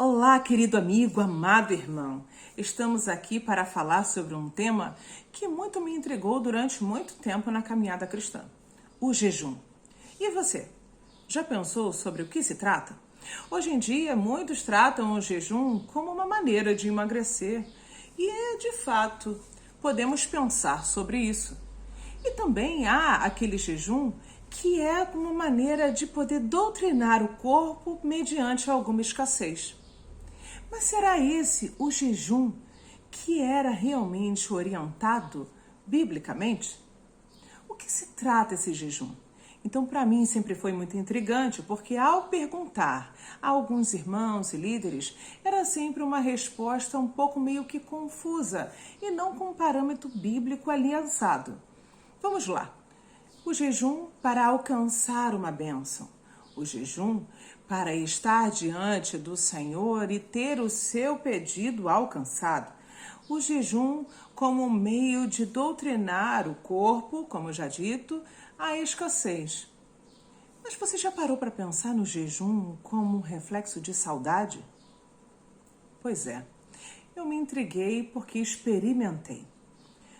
Olá, querido amigo, amado irmão. Estamos aqui para falar sobre um tema que muito me intrigou durante muito tempo na caminhada cristã: o jejum. E você? Já pensou sobre o que se trata? Hoje em dia, muitos tratam o jejum como uma maneira de emagrecer. E, de fato, podemos pensar sobre isso. E também há aquele jejum que é uma maneira de poder doutrinar o corpo mediante alguma escassez. Mas será esse o jejum que era realmente orientado biblicamente? O que se trata esse jejum? Então, para mim, sempre foi muito intrigante, porque ao perguntar a alguns irmãos e líderes, era sempre uma resposta um pouco meio que confusa e não com um parâmetro bíblico aliançado. Vamos lá. O jejum para alcançar uma bênção. O jejum para estar diante do Senhor e ter o seu pedido alcançado. O jejum como um meio de doutrinar o corpo, como já dito, a escassez. Mas você já parou para pensar no jejum como um reflexo de saudade? Pois é, eu me intriguei porque experimentei.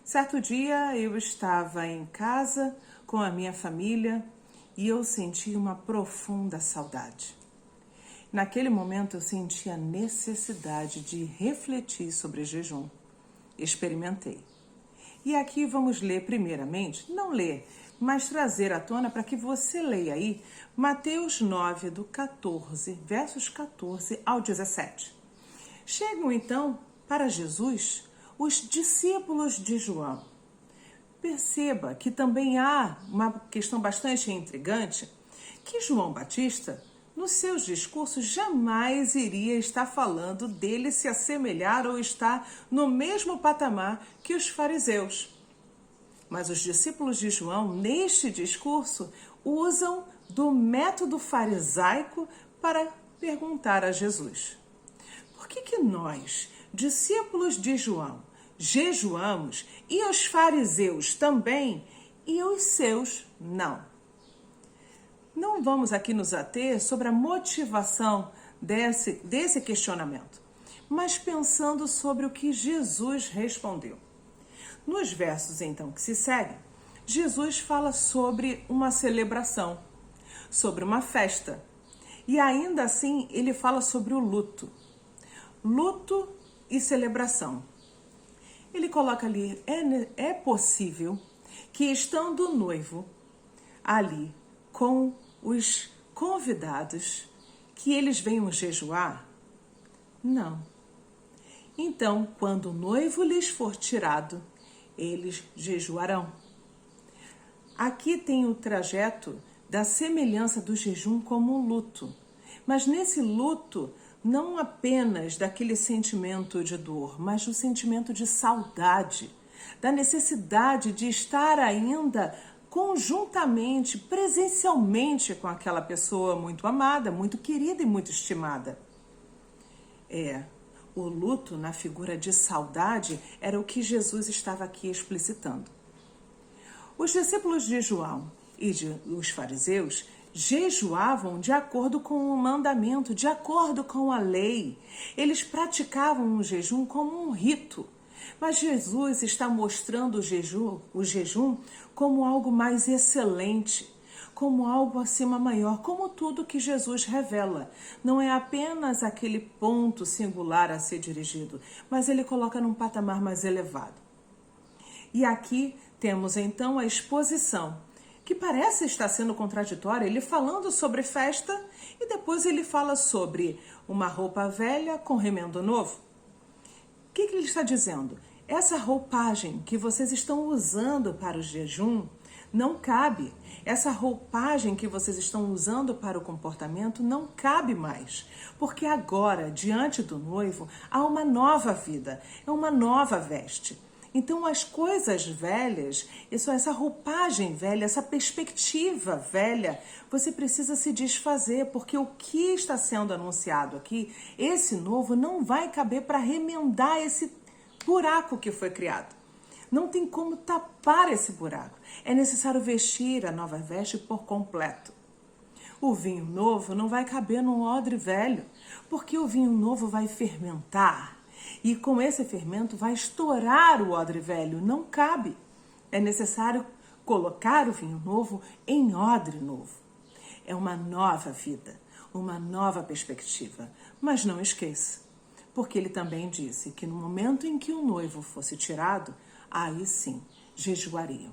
Certo dia eu estava em casa com a minha família e eu senti uma profunda saudade. Naquele momento eu senti a necessidade de refletir sobre jejum. Experimentei. E aqui vamos ler primeiramente, não ler, mas trazer à tona para que você leia aí Mateus 9, do 14, versos 14 ao 17. Chegam então para Jesus os discípulos de João. Perceba que também há uma questão bastante intrigante, que João Batista, nos seus discursos, jamais iria estar falando dele se assemelhar ou estar no mesmo patamar que os fariseus. Mas os discípulos de João, neste discurso, usam do método farisaico para perguntar a Jesus: por que nós, discípulos de João, jejuamos e os fariseus também e os seus não? Não vamos aqui nos ater sobre a motivação desse questionamento, mas pensando sobre o que Jesus respondeu. Nos versos então que se seguem, Jesus fala sobre uma celebração, sobre uma festa, e ainda assim ele fala sobre o luto. Luto e celebração. Ele coloca ali, é possível que estando o noivo ali com os convidados, que eles venham jejuar? Não. Então, quando o noivo lhes for tirado, eles jejuarão. Aqui tem o trajeto da semelhança do jejum como um luto. Mas nesse luto, não apenas daquele sentimento de dor, mas do sentimento de saudade, da necessidade de estar ainda conjuntamente, presencialmente com aquela pessoa muito amada, muito querida e muito estimada. O luto na figura de saudade era o que Jesus estava aqui explicitando. Os discípulos de João e os fariseus jejuavam de acordo com o mandamento, de acordo com a lei. Eles praticavam o jejum como um rito. Mas Jesus está mostrando o jejum como algo mais excelente, como algo acima maior, como tudo que Jesus revela. Não é apenas aquele ponto singular a ser dirigido, mas ele coloca num patamar mais elevado. E aqui temos então a exposição, que parece estar sendo contraditória, ele falando sobre festa e depois ele fala sobre uma roupa velha com remendo novo. O que ele está dizendo? Essa roupagem que vocês estão usando para o jejum não cabe. Essa roupagem que vocês estão usando para o comportamento não cabe mais. Porque agora, diante do noivo, há uma nova vida, é uma nova veste. Então as coisas velhas, essa roupagem velha, essa perspectiva velha, você precisa se desfazer, porque o que está sendo anunciado aqui, esse novo, não vai caber para remendar esse buraco que foi criado. Não tem como tapar esse buraco. É necessário vestir a nova veste por completo. O vinho novo não vai caber num odre velho, Porque o vinho novo vai fermentar e com esse fermento vai estourar o odre velho. Não cabe. É necessário colocar o vinho novo em odre novo. É uma nova vida, uma nova perspectiva. Mas não esqueça, porque ele também disse que no momento em que o noivo fosse tirado, aí sim jejuariam.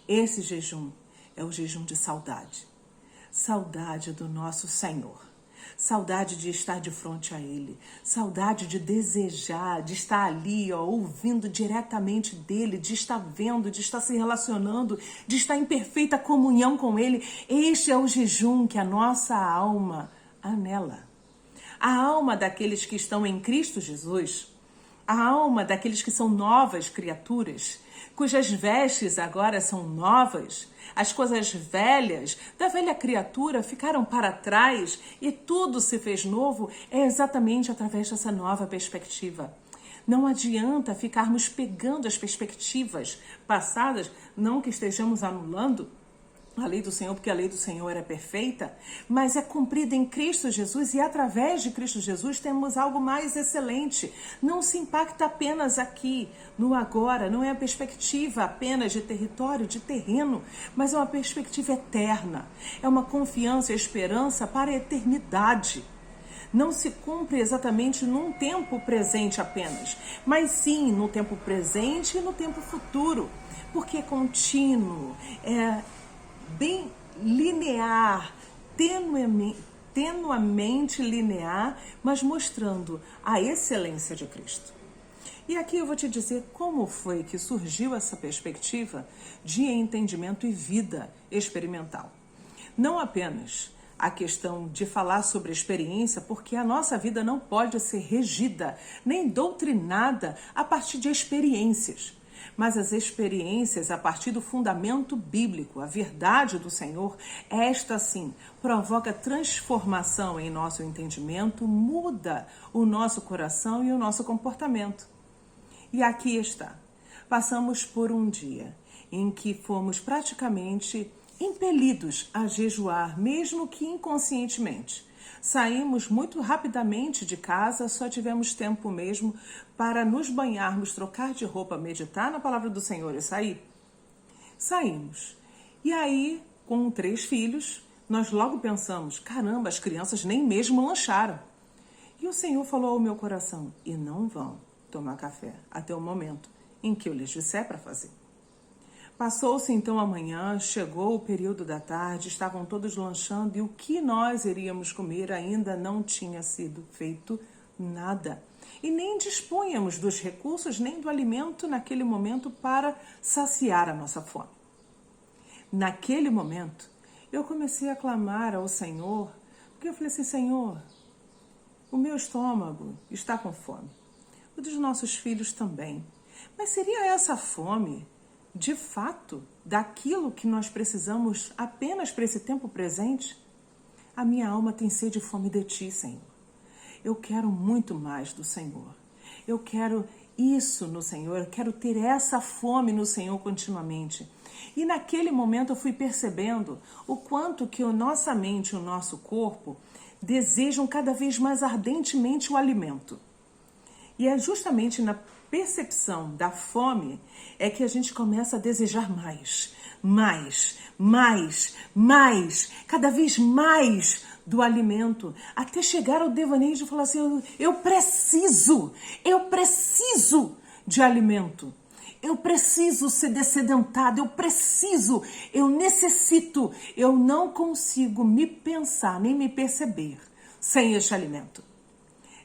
Esse jejum é o jejum de saudade. Saudade do nosso Senhor. Saudade de estar de frente a Ele. Saudade de desejar, de estar ali, ouvindo diretamente dEle, de estar vendo, de estar se relacionando, de estar em perfeita comunhão com Ele. Este é o jejum que a nossa alma anela. A alma daqueles que estão em Cristo Jesus, a alma daqueles que são novas criaturas, cujas vestes agora são novas, as coisas velhas da velha criatura ficaram para trás e tudo se fez novo, é exatamente através dessa nova perspectiva. Não adianta ficarmos pegando as perspectivas passadas, não que estejamos anulando a lei do Senhor, porque a lei do Senhor é perfeita, mas é cumprida em Cristo Jesus e através de Cristo Jesus temos algo mais excelente. Não se impacta apenas aqui, no agora, não é a perspectiva apenas de território, de terreno, mas é uma perspectiva eterna. É uma confiança e esperança para a eternidade. Não se cumpre exatamente num tempo presente apenas, mas sim no tempo presente e no tempo futuro, porque é contínuo, é bem linear, tenuamente linear, mas mostrando a excelência de Cristo. E aqui eu vou te dizer como foi que surgiu essa perspectiva de entendimento e vida experimental. Não apenas a questão de falar sobre experiência, porque a nossa vida não pode ser regida nem doutrinada a partir de experiências. Mas as experiências a partir do fundamento bíblico, a verdade do Senhor, esta sim provoca transformação em nosso entendimento, muda o nosso coração e o nosso comportamento. E aqui está. Passamos por um dia em que fomos praticamente impelidos a jejuar, mesmo que inconscientemente. Saímos muito rapidamente de casa, só tivemos tempo mesmo para nos banharmos, trocar de roupa, meditar na palavra do Senhor e sair. Saímos. E aí, com 3 filhos, nós logo pensamos, caramba, as crianças nem mesmo lancharam. E o Senhor falou ao meu coração, e não vão tomar café até o momento em que eu lhes disser para fazer. Passou-se então a manhã, chegou o período da tarde, estavam todos lanchando e o que nós iríamos comer ainda não tinha sido feito nada. E nem dispunhamos dos recursos nem do alimento naquele momento para saciar a nossa fome. Naquele momento, eu comecei a clamar ao Senhor, porque eu falei assim, Senhor, o meu estômago está com fome, o dos nossos filhos também. Mas seria essa fome de fato, daquilo que nós precisamos apenas para esse tempo presente? A minha alma tem sede e fome de Ti, Senhor. Eu quero muito mais do Senhor. Eu quero isso no Senhor, eu quero ter essa fome no Senhor continuamente. E naquele momento eu fui percebendo o quanto que a nossa mente e o nosso corpo desejam cada vez mais ardentemente o alimento. E é justamente na percepção da fome é que a gente começa a desejar mais, cada vez mais do alimento, até chegar ao devaneio de falar assim, eu preciso de alimento, eu preciso ser dessedentado, eu necessito, eu não consigo me pensar nem me perceber sem este alimento.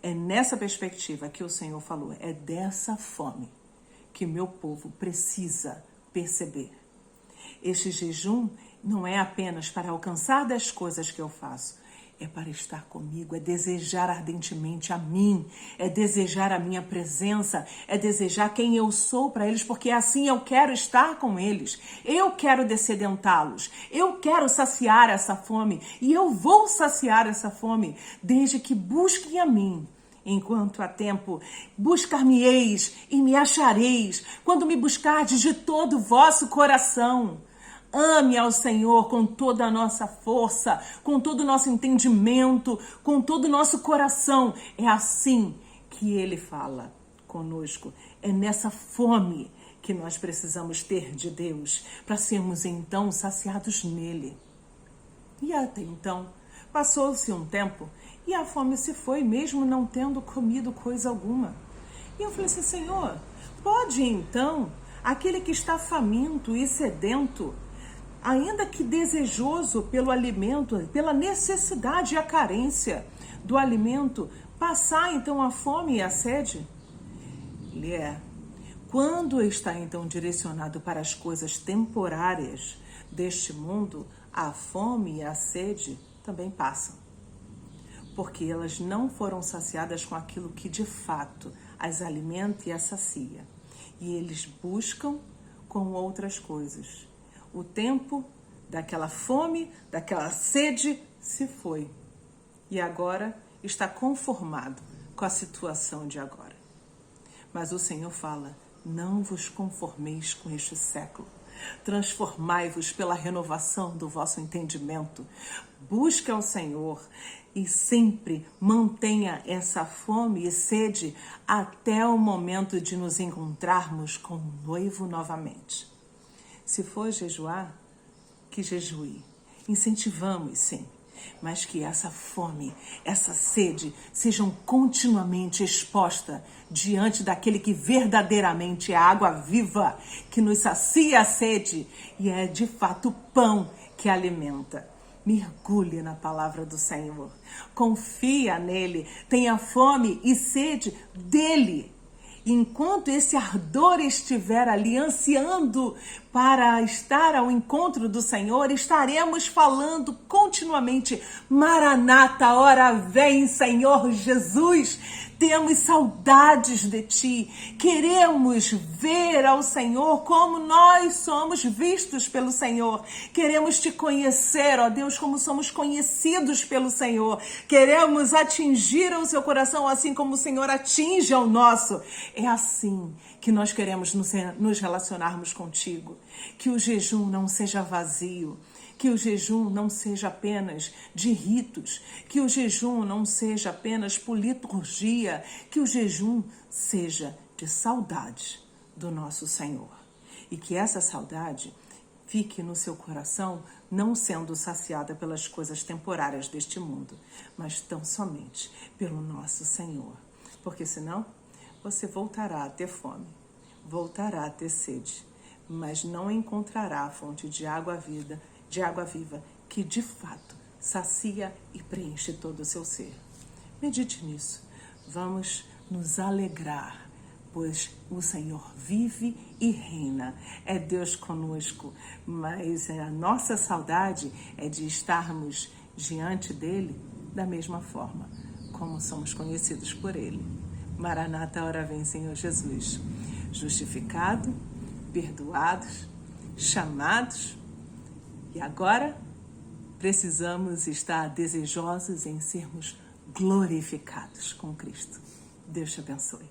É nessa perspectiva que o Senhor falou, é dessa fome que meu povo precisa perceber. Este jejum não é apenas para alcançar das coisas que eu faço, é para estar comigo, é desejar ardentemente a mim, é desejar a minha presença, é desejar quem eu sou para eles, porque assim eu quero estar com eles, eu quero descedentá-los, eu quero saciar essa fome e eu vou saciar essa fome desde que busquem a mim. Enquanto há tempo, buscar-me-eis e me achareis, quando me buscardes de todo o vosso coração. Ame ao Senhor com toda a nossa força, com todo o nosso entendimento, com todo o nosso coração. É assim que Ele fala conosco. É nessa fome que nós precisamos ter de Deus para sermos então saciados nele. E até então, passou-se um tempo e a fome se foi, mesmo não tendo comido coisa alguma. E eu falei assim, Senhor, pode então aquele que está faminto e sedento, ainda que desejoso pelo alimento, pela necessidade e a carência do alimento, passar então a fome e a sede? Quando está então direcionado para as coisas temporárias deste mundo, a fome e a sede também passam. Porque elas não foram saciadas com aquilo que de fato as alimenta e as sacia. E eles buscam com outras coisas. O tempo daquela fome, daquela sede se foi. E agora está conformado com a situação de agora. Mas o Senhor fala, não vos conformeis com este século. Transformai-vos pela renovação do vosso entendimento. Busque ao Senhor e sempre mantenha essa fome e sede até o momento de nos encontrarmos com o noivo novamente. Se for jejuar, que jejue. Incentivamos, sim. Mas que essa fome, essa sede sejam continuamente expostas diante daquele que verdadeiramente é a água viva, que nos sacia a sede e é de fato o pão que alimenta. Mergulhe na palavra do Senhor, confia nele, tenha fome e sede dele. Enquanto esse ardor estiver ali ansiando para estar ao encontro do Senhor, estaremos falando continuamente, Maranata, ora vem, Senhor Jesus. Temos saudades de ti, queremos ver ao Senhor como nós somos vistos pelo Senhor. Queremos te conhecer, ó Deus, como somos conhecidos pelo Senhor. Queremos atingir o seu coração assim como o Senhor atinge ao nosso. É assim que nós queremos nos relacionarmos contigo. Que o jejum não seja vazio. Que o jejum não seja apenas de ritos, que o jejum não seja apenas por liturgia, que o jejum seja de saudade do nosso Senhor. E que essa saudade fique no seu coração, não sendo saciada pelas coisas temporárias deste mundo, mas tão somente pelo nosso Senhor. Porque senão você voltará a ter fome, voltará a ter sede, mas não encontrará a fonte de água viva que de fato sacia e preenche todo o seu ser. Medite nisso. Vamos nos alegrar, pois o Senhor vive e reina. É Deus conosco, mas a nossa saudade é de estarmos diante dele da mesma forma como somos conhecidos por ele. Maranata, ora vem, Senhor Jesus. Justificado, perdoados, chamados. E agora, precisamos estar desejosos em sermos glorificados com Cristo. Deus te abençoe.